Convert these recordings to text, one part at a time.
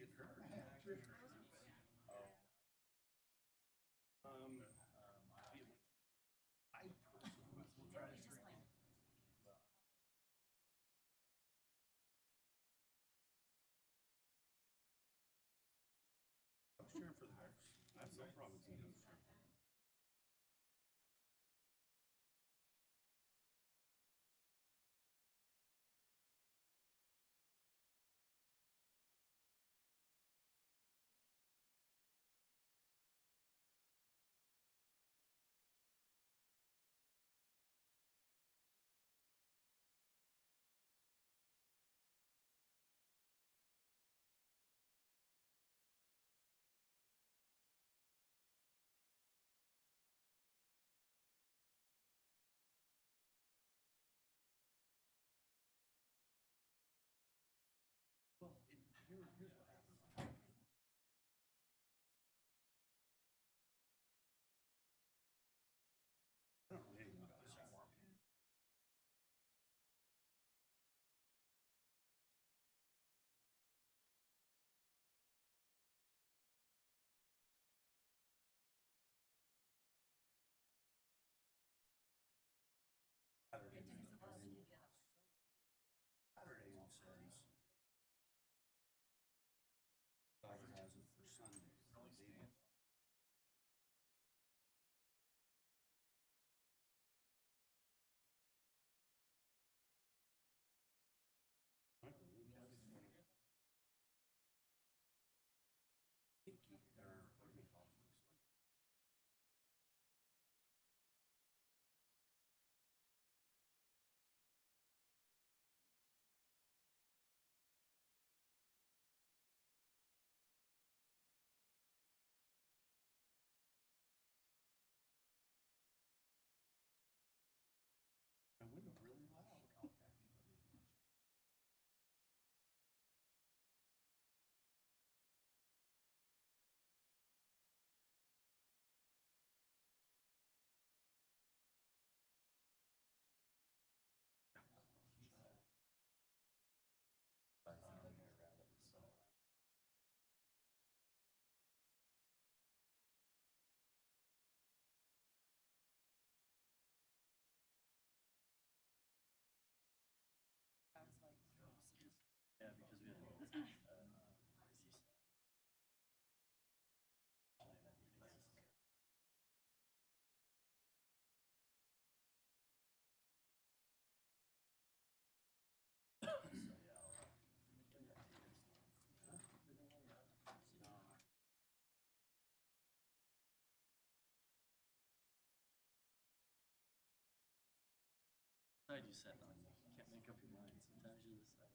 Cheering for the Bears. I have no problem with you. Well, here's what happens. I don't know anything about Saturday. Saturday Saturday says daughter has it for Sunday. I went really loud. Yeah, because we had side you set on. You can't make up your mind. Sometimes you decide.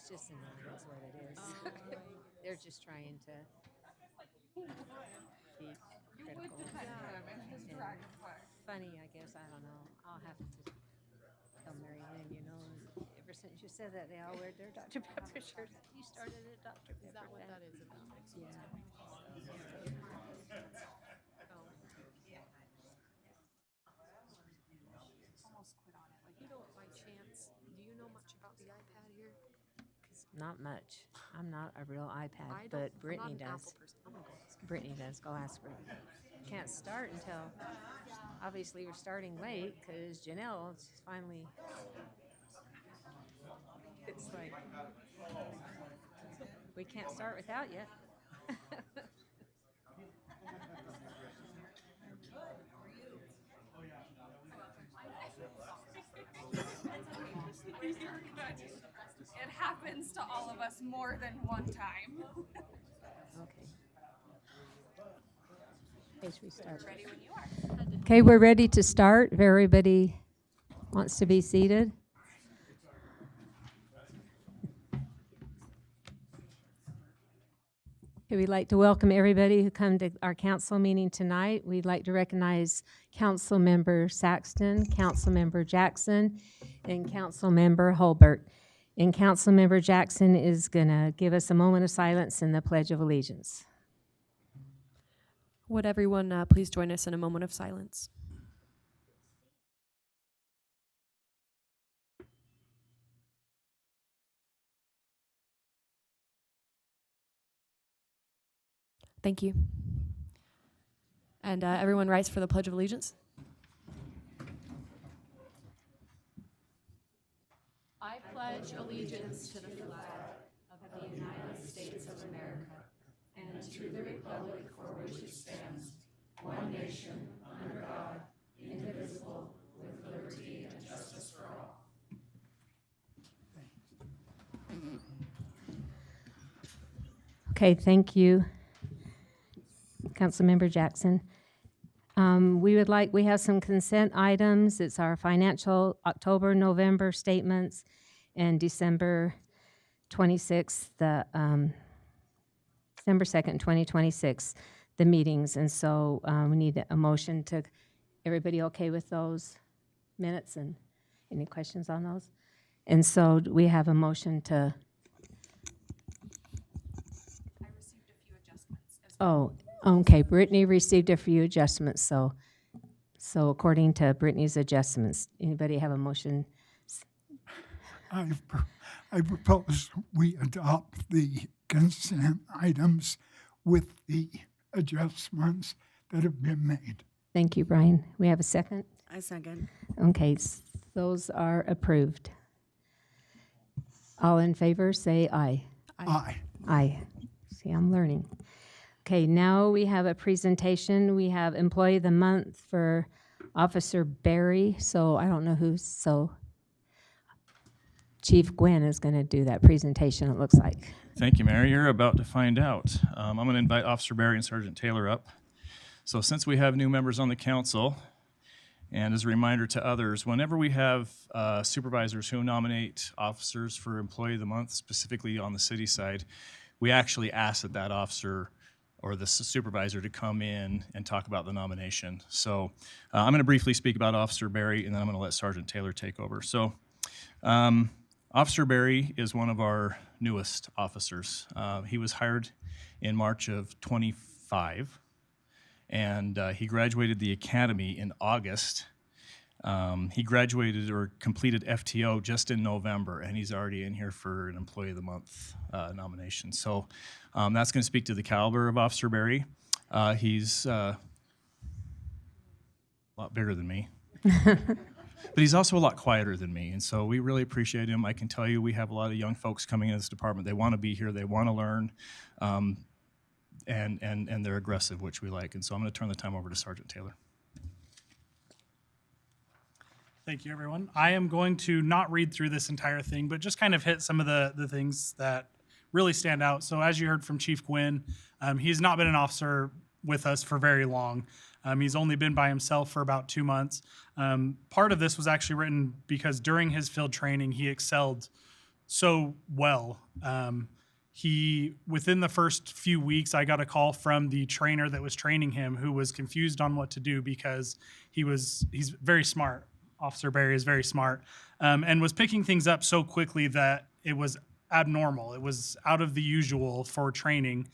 It's just annoying is what it is. They're just trying to be critical. And funny, I guess. I don't know. I'll have to tell Mary Lynn, ever since you said that, they all wear their Dr. Pepper shirts. You started a Dr. Pepper. Is that what that is about? Yeah. Almost quit on it. Like, you don't by chance, do you know much about the iPad here? Not much. I'm not a real iPad, I don't, but I'm Brittany not an does. Apple person. I'm gonna go ask her. Brittany does. Go ask Brittany. Can't start until, obviously, we're starting late because Janelle's finally. It's like, we can't start without you. It happens to all of us more than one time. Okay. Okay, should we start? Ready when you are. Okay, we're ready to start. If everybody wants to be seated. Okay, we'd like to welcome everybody who come to our council meeting tonight. We'd like to recognize Council Member Saxton, Council Member Jackson, and Council Member Holbert. And Council Member Jackson is going to give us a moment of silence in the Pledge of Allegiance. Would everyone please join us in a moment of silence? Thank you. And everyone rise for the Pledge of Allegiance. I pledge allegiance to the flag of the United States of America and to the republic for which it stands, one nation, under God, indivisible, with liberty and justice for all. Okay, thank you, Councilmember Jackson. We have some consent items. It's our financial October, November statements, and December 26th, December 2nd, 2026, the meetings. And so we need a motion to, everybody okay with those minutes, and any questions on those? And so we have a motion to, I received a few adjustments as oh, okay, Brittany received a few adjustments, so according to Brittany's adjustments, anybody have a motion? I propose we adopt the consent items with the adjustments that have been made. Thank you, Brian. We have a second? I second. Okay, those are approved. All in favor, say aye. Aye. Aye. See, I'm learning. Okay, now we have a presentation. We have Employee of the Month for Officer Barry. So I don't know so Chief Gwen is going to do that presentation, it looks like. Thank you, Mary. You're about to find out. I'm going to invite Officer Barry and Sergeant Taylor up. So since we have new members on the council, and as a reminder to others, whenever we have supervisors who nominate officers for Employee of the Month, specifically on the city side, we actually ask that officer or the supervisor to come in and talk about the nomination. So I'm going to briefly speak about Officer Barry, and then I'm going to let Sergeant Taylor take over. So Officer Barry is one of our newest officers. He was hired in March of 25, and he graduated the academy in August. He graduated or completed FTO just in November, and he's already in here for an Employee of the Month nomination. So that's going to speak to the caliber of Officer Barry. He's a lot bigger than me. But he's also a lot quieter than me, and so we really appreciate him. I can tell you we have a lot of young folks coming in this department. They want to be here. They want to learn, and they're aggressive, which we like. And so I'm going to turn the time over to Sergeant Taylor. Thank you, everyone. I am going to not read through this entire thing, but just kind of hit some of the things that really stand out. So as you heard from Chief Gwynn, he's not been an officer with us for very long. He's only been by himself for about 2 months. Part of this was actually written because during his field training, he excelled so well. Within the first few weeks, I got a call from the trainer that was training him, who was confused on what to do because he's very smart. Officer Barry is very smart, and was picking things up so quickly that it was abnormal. It was out of the usual for training.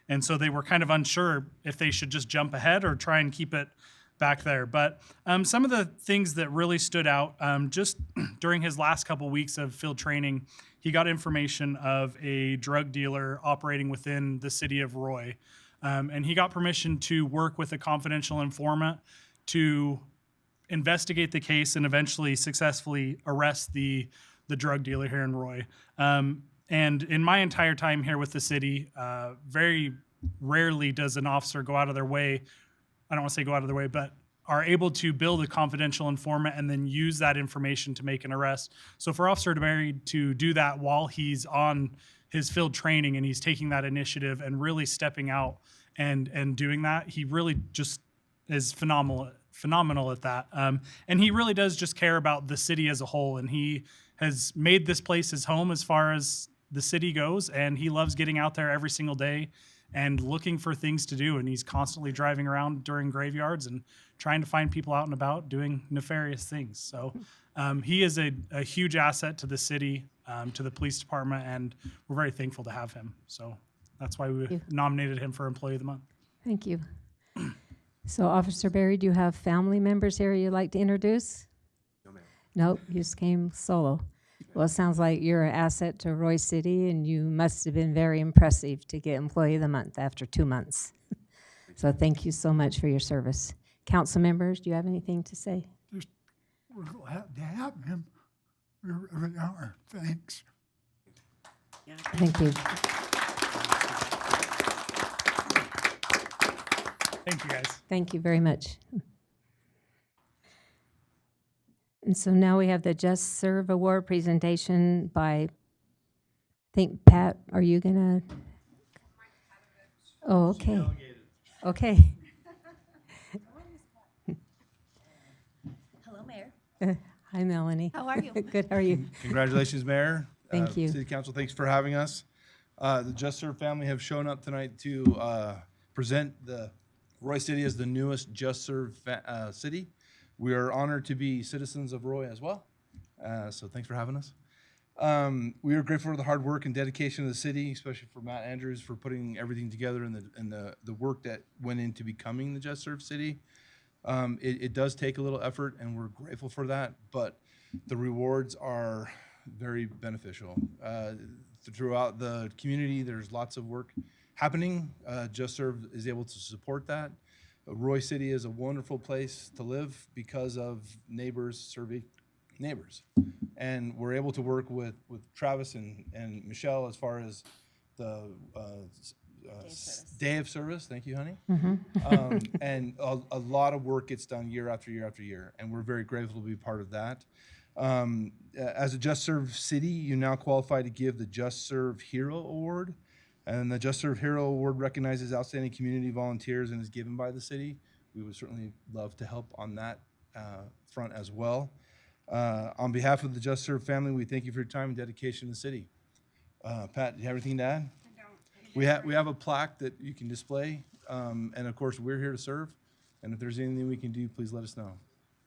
And so they were kind of unsure if they should just jump ahead or try and keep it back there. But some of the things that really stood out, just during his last couple weeks of field training, he got information of a drug dealer operating within the city of Roy. And he got permission to work with a confidential informant to investigate the case and eventually successfully arrest the drug dealer here in Roy. And in my entire time here with the city, very rarely does an officer go out of their way. I don't want to say go out of their way, but are able to build a confidential informant and then use that information to make an arrest. So for Officer DeBerry to do that while he's on his field training and he's taking that initiative and really stepping out and doing that, he really just is phenomenal at that. And he really does just care about the city as a whole. And he has made this place his home as far as the city goes. And he loves getting out there every single day and looking for things to do. And he's constantly driving around during graveyards and trying to find people out and about doing nefarious things. So he is a huge asset to the city, to the police department, and we're very thankful to have him. So that's why we nominated him for Employee of the Month. Thank you. So, Officer Barry, do you have family members here you'd like to introduce? No, ma'am. Nope, you just came solo. Well, it sounds like you're an asset to Roy City, and you must have been very impressive to get Employee of the Month after 2 months. So thank you so much for your service. Council members, do you have anything to say? We're glad to have him. We really are. Thanks. Thank you. Thank you, guys. Thank you very much. And so now we have the Just Serve Award presentation by, I think, Pat, are you gonna? Oh, okay. Okay. Hello, Mayor. Hi, Melanie. How are you? Good, how are you? Congratulations, Mayor. Thank you. City Council, thanks for having us. The Just Serve family have shown up tonight to present the Roy City as the newest Just Serve city. We are honored to be citizens of Roy as well. So thanks for having us. We are grateful for the hard work and dedication of the city, especially for Matt Andrews for putting everything together and the work that went into becoming the Just Serve city. It does take a little effort, and we're grateful for that, but the rewards are very beneficial. Throughout the community, there's lots of work happening. Just Serve is able to support that. Roy City is a wonderful place to live because of neighbors serving neighbors. And we're able to work with Travis and Michelle as far as the day of service. Thank you, honey. And a lot of work gets done year after year after year, and we're very grateful to be part of that. As a Just Serve city, you now qualify to give the Just Serve Hero Award. And the Just Serve Hero Award recognizes outstanding community volunteers and is given by the city. We would certainly love to help on that front as well. On behalf of the Just Serve family, we thank you for your time and dedication to the city. Pat, do you have anything to add? I don't. We have a plaque that you can display, and of course, we're here to serve. And if there's anything we can do, please let us know.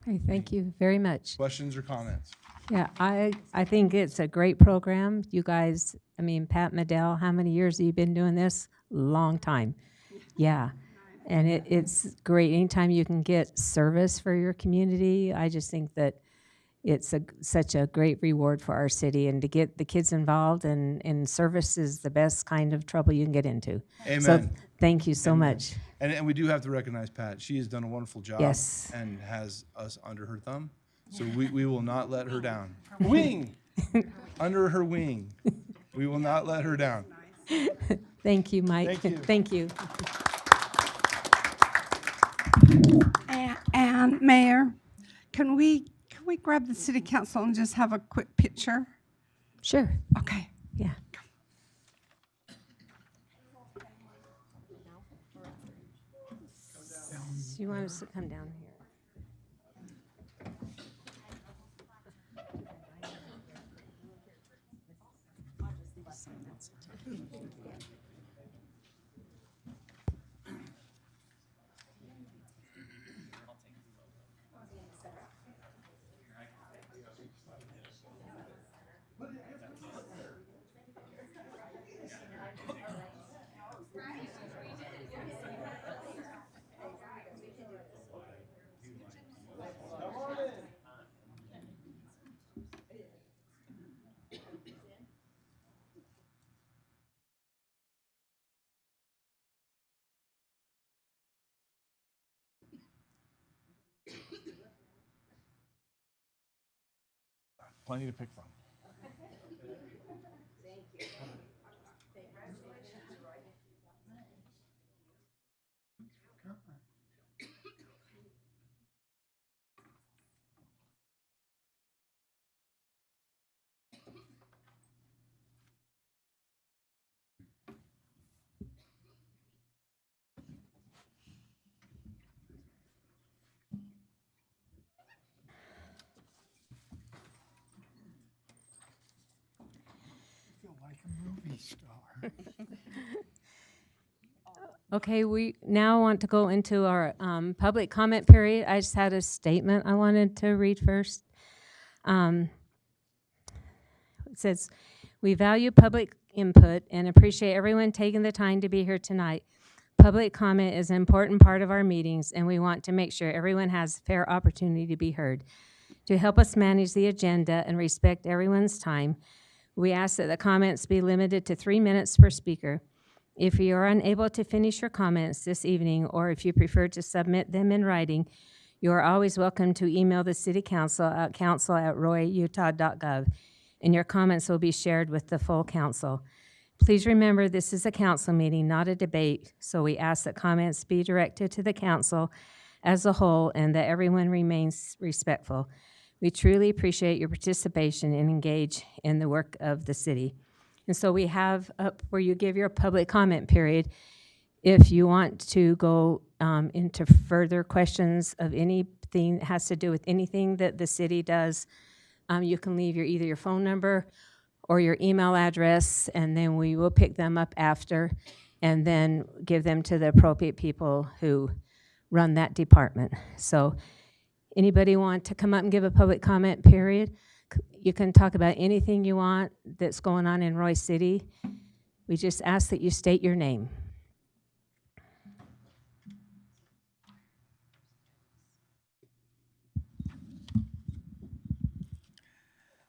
Okay, thank you very much. Questions or comments? Yeah, I think it's a great program. You guys, I mean, Pat Medell, how many years have you been doing this? Long time. Yeah. And it's great. Anytime you can get service for your community, I just think that it's such a great reward for our city, and to get the kids involved in service is the best kind of trouble you can get into. Amen. So thank you so much. And we do have to recognize Pat. She has done a wonderful job. Yes. And has us under her thumb. So we will not let her down. Wing! Under her wing. We will not let her down. Thank you, Mike. Thank you. Thank you. And Mayor, can we grab the city council and just have a quick picture? Sure. Okay. Yeah. So you want us to come down here? Plenty to pick from. I feel like a movie star. Okay, we now want to go into our public comment period. I just had a statement I wanted to read first. It says, "We value public input and appreciate everyone taking the time to be here tonight. Public comment is an important part of our meetings, and we want to make sure everyone has a fair opportunity to be heard. To help us manage the agenda and respect everyone's time, we ask that the comments be limited to 3 minutes per speaker. If you are unable to finish your comments this evening, or if you prefer to submit them in writing, you are always welcome to email the City Council at council@royutah.gov, and your comments will be shared with the full council. Please remember, this is a council meeting, not a debate, so we ask that comments be directed to the council as a whole and that everyone remains respectful. We truly appreciate your participation and engage in the work of the city." And so we have up where you give your public comment period. If you want to go into further questions of anything that has to do with anything that the city does, you can leave either your phone number or your email address, and then we will pick them up after and then give them to the appropriate people who run that department. So anybody want to come up and give a public comment period? You can talk about anything you want that's going on in Royce City. We just ask that you state your name.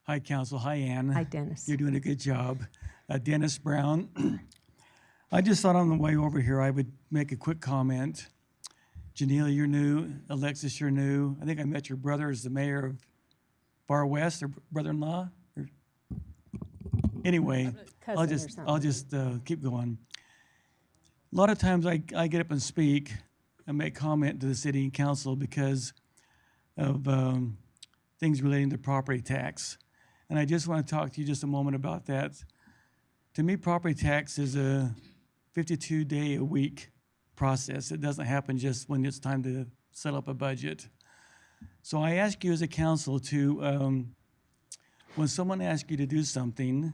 Hi, Council. Hi, Ann. Hi, Dennis. You're doing a good job. Dennis Brown. I just thought on the way over here I would make a quick comment. Janelle, you're new. Alexis, you're new. I think I met your brother as the mayor of Far West, or brother-in-law. Anyway, I'll just keep going. A lot of times I get up and speak and make comment to the city council because of things relating to property tax. And I just want to talk to you just a moment about that. To me, property tax is a 52-day-a-week process. It doesn't happen just when it's time to set up a budget. So I ask you as a council to, when someone asks you to do something,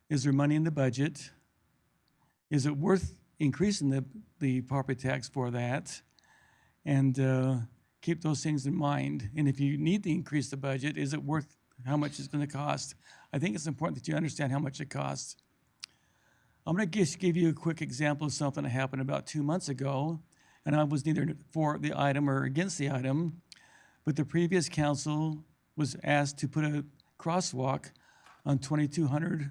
is there money in the budget? Is it worth increasing the property tax for that? And keep those things in mind. And if you need to increase the budget, is it worth how much it's going to cost? I think it's important that you understand how much it costs. I'm going to just give you a quick example of something that happened about 2 months ago, and I was neither for the item or against the item, but the previous council was asked to put a crosswalk on 2200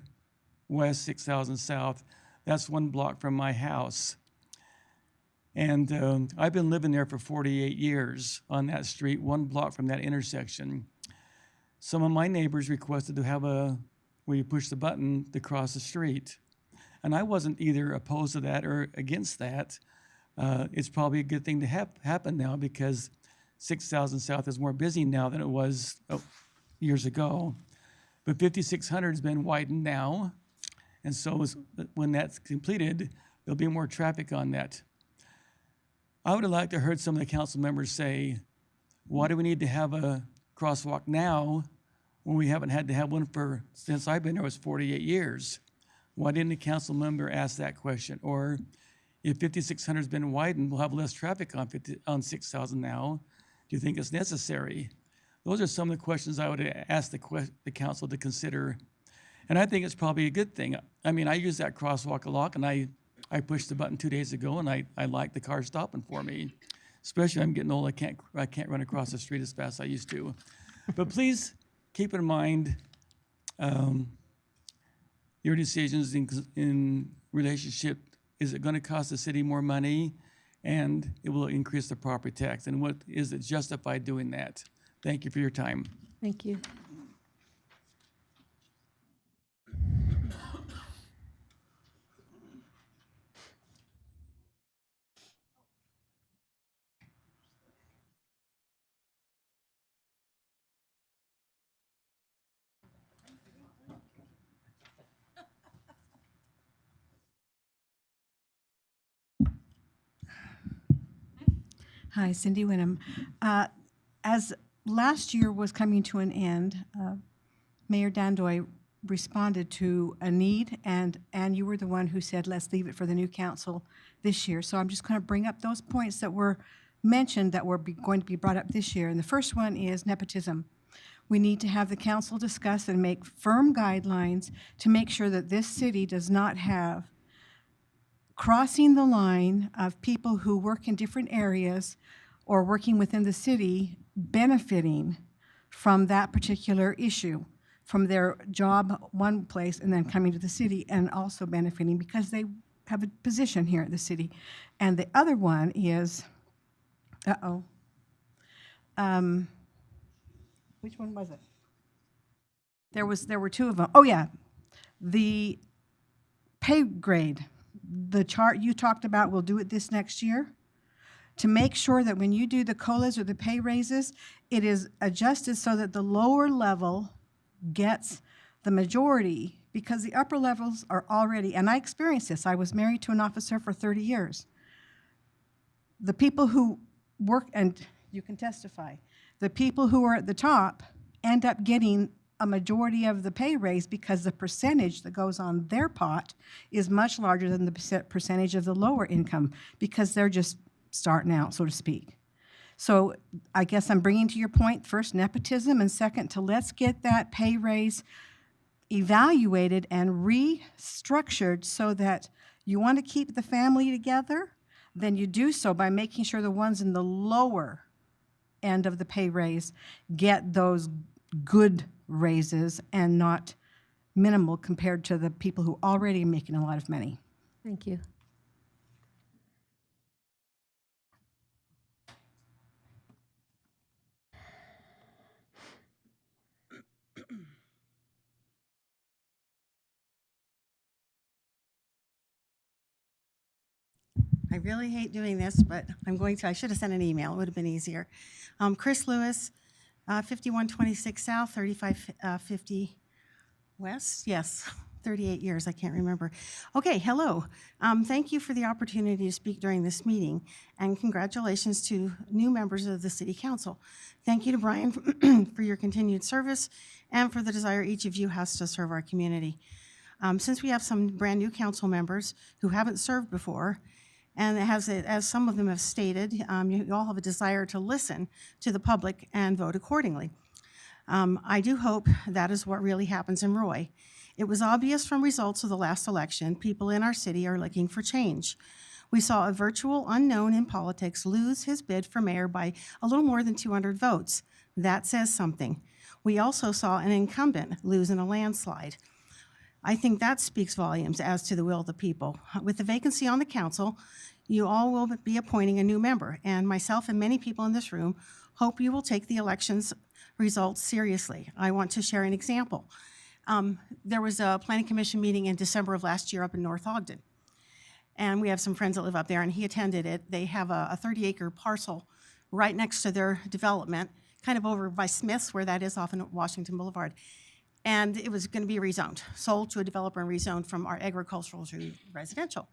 West, 6000 South. That's 1 block from my house. And I've been living there for 48 years on that street, 1 block from that intersection. Some of my neighbors requested to have where you push the button to cross the street. And I wasn't either opposed to that or against that. It's probably a good thing to happen now because 6000 South is more busy now than it was years ago. But 5600 has been widened now. And so when that's completed, there'll be more traffic on that. I would have liked to heard some of the council members say, why do we need to have a crosswalk now when we haven't had to have one since I've been there was 48 years? Why didn't the council member ask that question? Or if 5600 has been widened, we'll have less traffic on 6000 now. Do you think it's necessary? Those are some of the questions I would ask the council to consider. And I think it's probably a good thing. I mean, I use that crosswalk a lot, and I pushed the button 2 days ago, and I like the car stopping for me. Especially I'm getting old, I can't run across the street as fast as I used to. But please keep in mind your decisions in relationship. Is it going to cost the city more money? And it will increase the property tax. And what is it justified doing that? Thank you for your time. Thank you. Hi, Cindy Winham. As last year was coming to an end, Mayor Dandoy responded to a need, and you were the one who said, let's leave it for the new council this year. So I'm just going to bring up those points that were mentioned that were going to be brought up this year. And the first one is nepotism. We need to have the council discuss and make firm guidelines to make sure that this city does not have crossing the line of people who work in different areas or working within the city benefiting from that particular issue, from their job one place and then coming to the city and also benefiting because they have a position here at the city. And the other one is, which one was it? There were two of them. Oh yeah, the pay grade. The chart you talked about, we'll do it this next year, to make sure that when you do the COLAs or the pay raises, it is adjusted so that the lower level gets the majority, because the upper levels are already, and I experienced this, I was married to an officer for 30 years. The people who work, and you can testify, the people who are at the top end up getting a majority of the pay raise because the percentage that goes on their pot is much larger than the percentage of the lower income because they're just starting out, so to speak. So I guess I'm bringing to your point, first, nepotism, and second, to let's get that pay raise evaluated and restructured so that you want to keep the family together, then you do so by making sure the ones in the lower end of the pay raise get those good raises and not minimal compared to the people who already are making a lot of money. Thank you. I really hate doing this, but I'm going to. I should have sent an email. It would have been easier. Chris Lewis, 5126 South, 3550 West. Yes, 38 years. I can't remember. Okay, hello. Thank you for the opportunity to speak during this meeting, and congratulations to new members of the City Council. Thank you to Brian for your continued service and for the desire each of you has to serve our community. Since we have some brand new council members who haven't served before, and as some of them have stated, you all have a desire to listen to the public and vote accordingly. I do hope that is what really happens in Roy. It was obvious from results of the last election, people in our city are looking for change. We saw a virtual unknown in politics lose his bid for mayor by a little more than 200 votes. That says something. We also saw an incumbent lose in a landslide. I think that speaks volumes as to the will of the people. With the vacancy on the council, you all will be appointing a new member, and myself and many people in this room hope you will take the election's results seriously. I want to share an example. There was a planning commission meeting in December of last year up in North Ogden, and we have some friends that live up there, and he attended it. They have a 30-acre parcel right next to their development, kind of over by Smith's, where that is off in Washington Boulevard. And it was going to be rezoned, sold to a developer and rezoned from our agricultural to residential.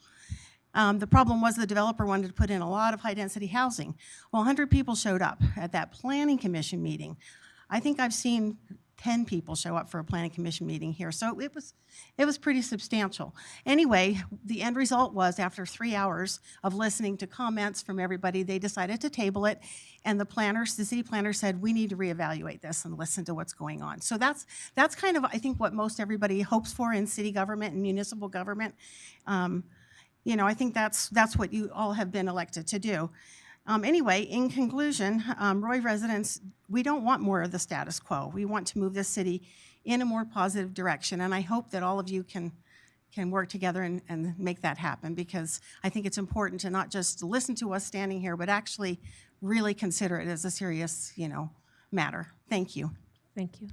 The problem was the developer wanted to put in a lot of high-density housing. Well, 100 people showed up at that planning commission meeting. I think I've seen 10 people show up for a planning commission meeting here. So it was pretty substantial. Anyway, the end result was after 3 hours of listening to comments from everybody, they decided to table it. And the city planner said, we need to reevaluate this and listen to what's going on. So that's kind of, I think, what most everybody hopes for in city government and municipal government. I think that's what you all have been elected to do. Anyway, in conclusion, Roy residents, we don't want more of the status quo. We want to move this city in a more positive direction, and I hope that all of you can work together and make that happen, because I think it's important to not just listen to us standing here, but actually really consider it as a serious, matter. Thank you. Thank you.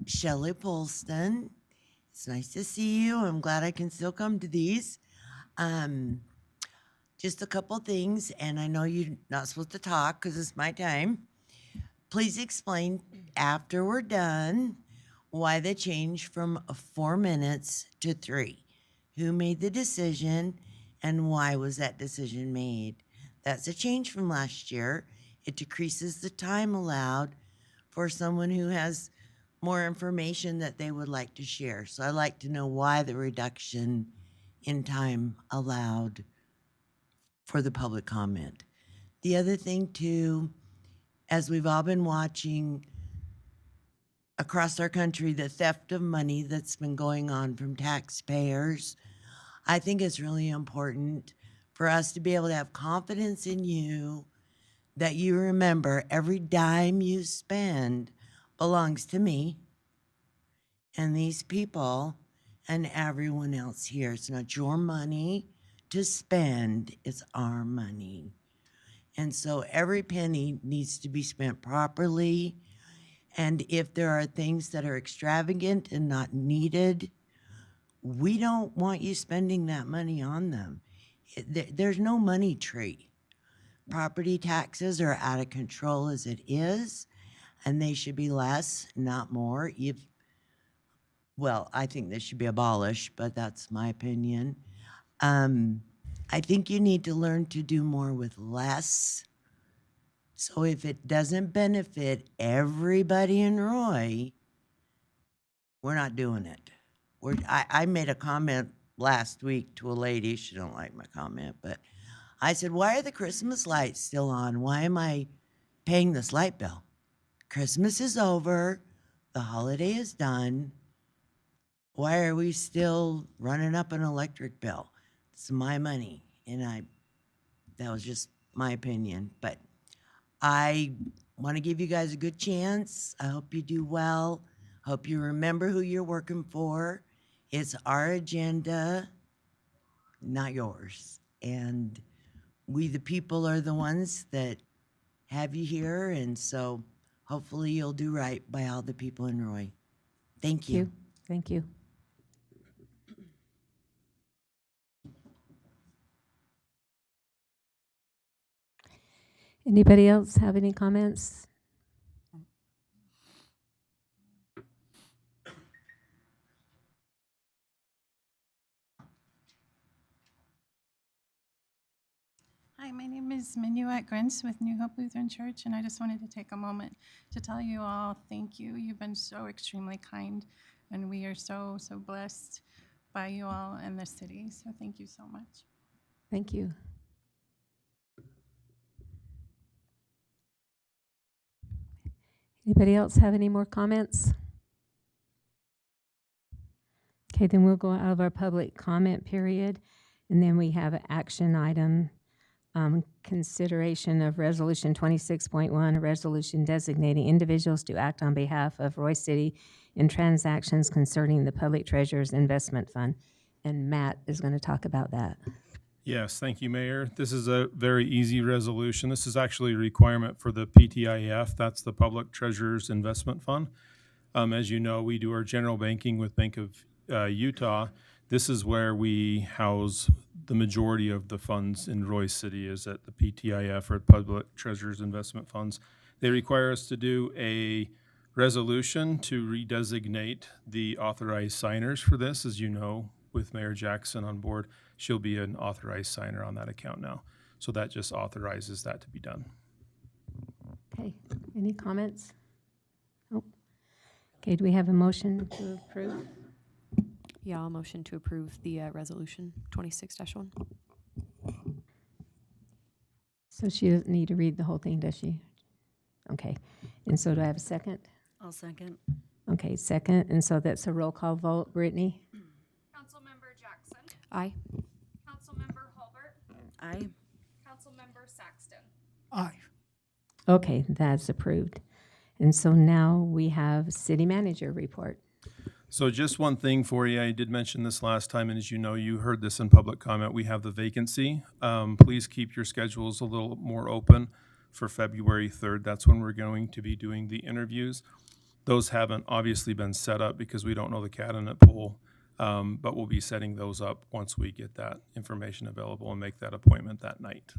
Shelley Polston. It's nice to see you. I'm glad I can still come to these. Just a couple things, and I know you're not supposed to talk because it's my time. Please explain after we're done why the change from 4 minutes to 3. Who made the decision and why was that decision made? That's a change from last year. It decreases the time allowed for someone who has more information that they would like to share. So I'd like to know why the reduction in time allowed for the public comment. The other thing too, as we've all been watching across our country, the theft of money that's been going on from taxpayers, I think it's really important for us to be able to have confidence in you that you remember every dime you spend belongs to me and these people and everyone else here. It's not your money to spend, it's our money. And so every penny needs to be spent properly. And if there are things that are extravagant and not needed, we don't want you spending that money on them. There's no money tree. Property taxes are out of control as it is, and they should be less, not more. Well, I think they should be abolished, but that's my opinion. I think you need to learn to do more with less. So if it doesn't benefit everybody in Roy, we're not doing it. I made a comment last week to a lady. She don't like my comment, but I said, why are the Christmas lights still on? Why am I paying this light bill? Christmas is over. The holiday is done. Why are we still running up an electric bill? It's my money. And that was just my opinion. But I want to give you guys a good chance. I hope you do well. Hope you remember who you're working for. It's our agenda, not yours. And we, the people, are the ones that have you here. And so hopefully you'll do right by all the people in Roy. Thank you. Thank you. Anybody else have any comments? Hi, my name is Minuet Grins with New Hope Lutheran Church, and I just wanted to take a moment to tell you all thank you. You've been so extremely kind, and we are so, so blessed by you all and the city. So thank you so much. Thank you. Anybody else have any more comments? Okay, then we'll go out of our public comment period, and then we have an action item, consideration of Resolution 26.1, a resolution designating individuals to act on behalf of Roy City in transactions concerning the Public Treasurer's Investment Fund. And Matt is going to talk about that. Yes, thank you, Mayor. This is a very easy resolution. This is actually a requirement for the PTIF. That's the Public Treasurer's Investment Fund. As you know, we do our general banking with Bank of Utah. This is where we house the majority of the funds in Royce City, is at the PTIF, or Public Treasurers Investment Funds. They require us to do a resolution to redesignate the authorized signers for this. As you know, with Mayor Jackson on board, she'll be an authorized signer on that account now. So that just authorizes that to be done. Okay, any comments? Nope. Okay, do we have a motion to approve? Yeah, I'll motion to approve the resolution 26-1. So she doesn't need to read the whole thing, does she? Okay, and so do I have a second? I'll second. Okay, second, and so that's a roll call vote. Brittany? Councilmember Jackson. Aye. Councilmember Hulbert. Aye. Councilmember Saxton. Aye. Okay, that's approved. And so now we have city manager report. So just one thing for you, I did mention this last time, and as you know, you heard this in public comment, we have the vacancy. Please keep your schedules a little more open for February 3rd. That's when we're going to be doing the interviews. Those haven't obviously been set up because we don't know the candidate pool, but we'll be setting those up once we get that information available and make that appointment that night.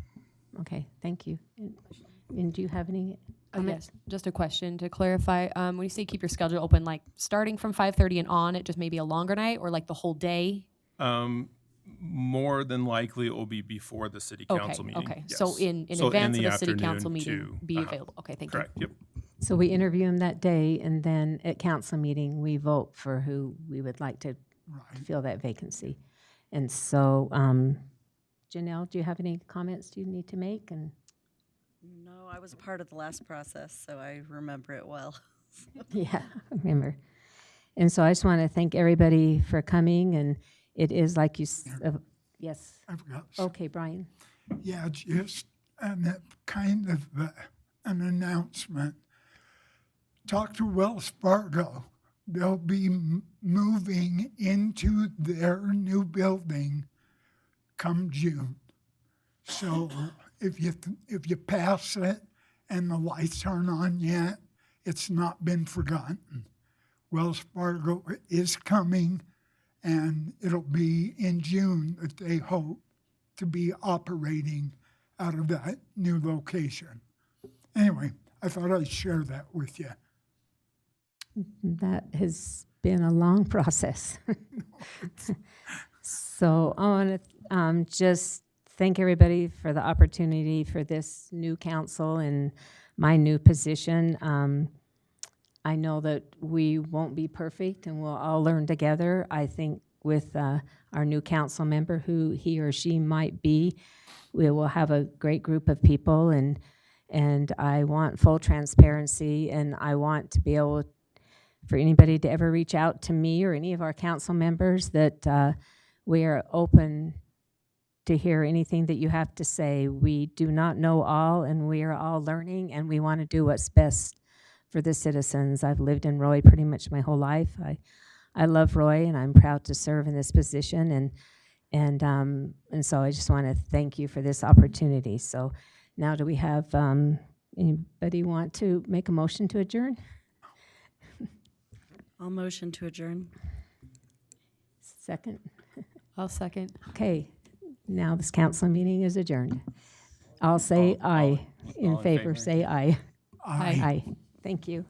Okay, thank you. And do you have any comments? Yes, just a question to clarify. When you say keep your schedule open, like starting from 5:30 and on, it just may be a longer night, or like the whole day? More than likely, it will be before the city council meeting. Okay, Yes. so in So advance the of the city council afternoon meeting, to- be available. Okay, thank you. Correct, yep. So we interview them that day, and then at council meeting, we vote for who we would like to fill that vacancy. And so, Janelle, do you have any comments you need to make? And No, I was part of the last process, so I remember it well. yeah, I remember. And so I just want to thank everybody for coming, and it is like you, yes. I've got Okay, Brian. Yeah, just kind of an announcement. Talk to Wells Fargo. They'll be moving into their new building come June. So if you pass it and the lights aren't on yet, it's not been forgotten. Wells Fargo is coming, and it'll be in June that they hope to be operating out of that new location. Anyway, I thought I'd share that with you. That has been a long process. So I want to just thank everybody for the opportunity for this new council and my new position. I know that we won't be perfect, and we'll all learn together. I think with our new council member, who he or she might be, we will have a great group of people, and I want full transparency, and I want to be able for anybody to ever reach out to me or any of our council members that we are open to hear anything that you have to say. We do not know all, and we are all learning, and we want to do what's best for the citizens. I've lived in Roy pretty much my whole life. I love Roy, and I'm proud to serve in this position, and so I just want to thank you for this opportunity. So now, do we have anybody want to make a motion to adjourn? I'll motion to adjourn. Second. I'll second. Okay, now this council meeting is adjourned. I'll say aye. In favor, say aye. Aye. Aye. Thank you.